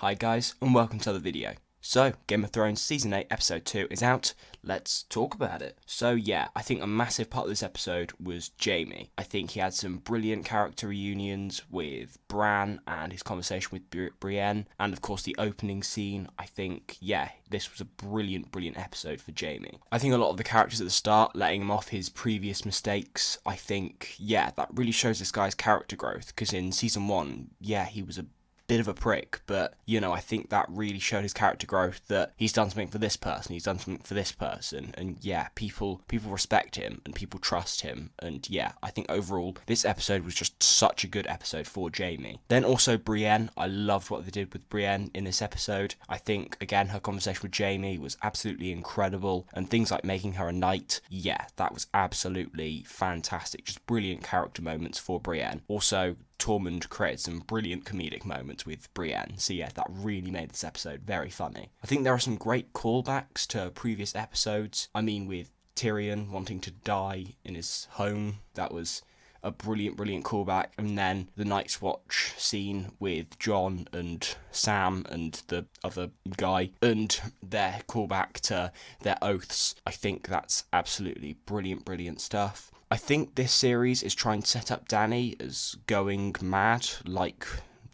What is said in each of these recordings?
Hi guys, and welcome to the video. So, Game of Thrones Season 8 Episode 2 is out. Let's talk about it. So yeah, I think a massive part of this episode was Jaime. I think he had some brilliant character reunions with Bran and his conversation with Brienne. And of course the opening scene. I think, yeah, this was a brilliant episode for Jaime. I think a lot of the characters at the start, letting him off his previous mistakes, I think, yeah, that really shows this guy's character growth. Because in Season 1, yeah, he was a bit of a prick, but you know, I think that really showed his character growth, that he's done something for this person, he's done something for this person, and yeah, people respect him and people trust him. And yeah, I think overall this episode was just such a good episode for Jaime. Then also Brienne, I loved what they did with Brienne in this episode. I think again her conversation with Jaime was absolutely incredible, and things like making her a knight, yeah, that was absolutely fantastic. Just brilliant character moments for Brienne. Also, Toland created some brilliant comedic moments with Brienne, so yeah, that really made this episode very funny. I think there are some great callbacks to previous episodes. I mean, with Tyrion wanting to die in his home, that was a brilliant callback. And then the Night's Watch scene with Jon and Sam and the other guy, and their callback to their oaths. I think that's absolutely brilliant stuff. I think this series is trying to set up Dany as going mad, like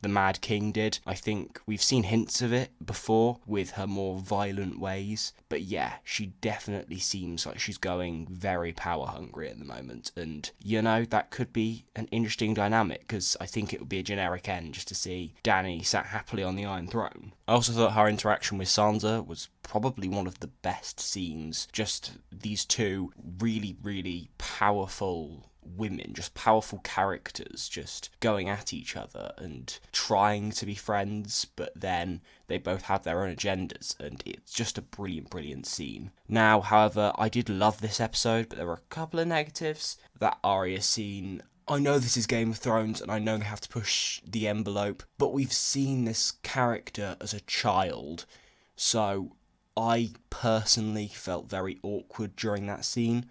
the Mad King did. I think we've seen hints of it before with her more violent ways, but yeah, she definitely seems like she's going very power hungry at the moment, and you know, that could be an interesting dynamic, because I think it would be a generic end just to see Dany sat happily on the Iron Throne. I also thought her interaction with Sansa was probably one of the best scenes. Just these two really powerful women, just powerful characters, just going at each other and trying to be friends, but then they both have their own agendas, and it's just a brilliant scene. Now, however, I did love this episode, but there were a couple of negatives. That Arya scene, I know this is Game of Thrones and I know they have to push the envelope, but we've seen this character as a child, so I personally felt very awkward during that scene.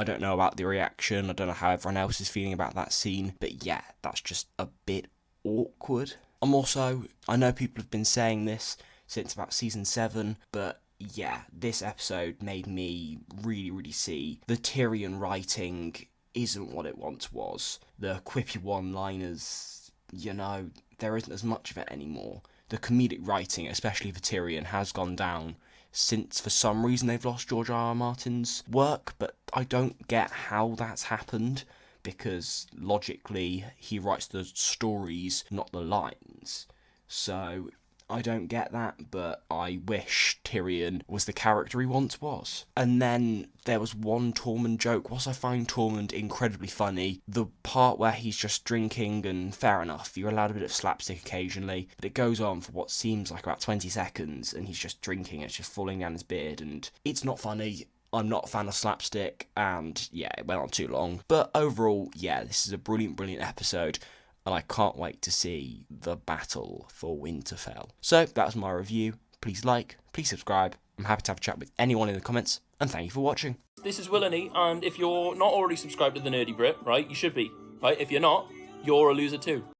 I don't know about the reaction, I don't know how everyone else is feeling about that scene, but yeah, that's just a bit awkward. I know people have been saying this since about Season 7, but yeah, this episode made me really see the Tyrion writing isn't what it once was. The quippy one-liners, you know, there isn't as much of it anymore. The comedic writing, especially for Tyrion, has gone down since for some reason they've lost George R.R. Martin's work, but I don't get how that's happened, because logically he writes the stories, not the lines. So I don't get that, but I wish Tyrion was the character he once was. And then there was one Tormund joke. Whilst I find Tormund incredibly funny, the part where he's just drinking, and fair enough, you're allowed a bit of slapstick occasionally, but it goes on for what seems like about 20 seconds, and he's just drinking, it's just falling down his beard, and it's not funny. I'm not a fan of slapstick, and yeah, it went on too long. But overall, yeah, this is a brilliant episode, and I can't wait to see the battle for Winterfell. So that's my review. Please like, please subscribe. I'm happy to have a chat with anyone in the comments, and thank you for watching. This is Willany, and if you're not already subscribed to the Nerdy Brit, right, you should be, right? If you're not, you're a loser too.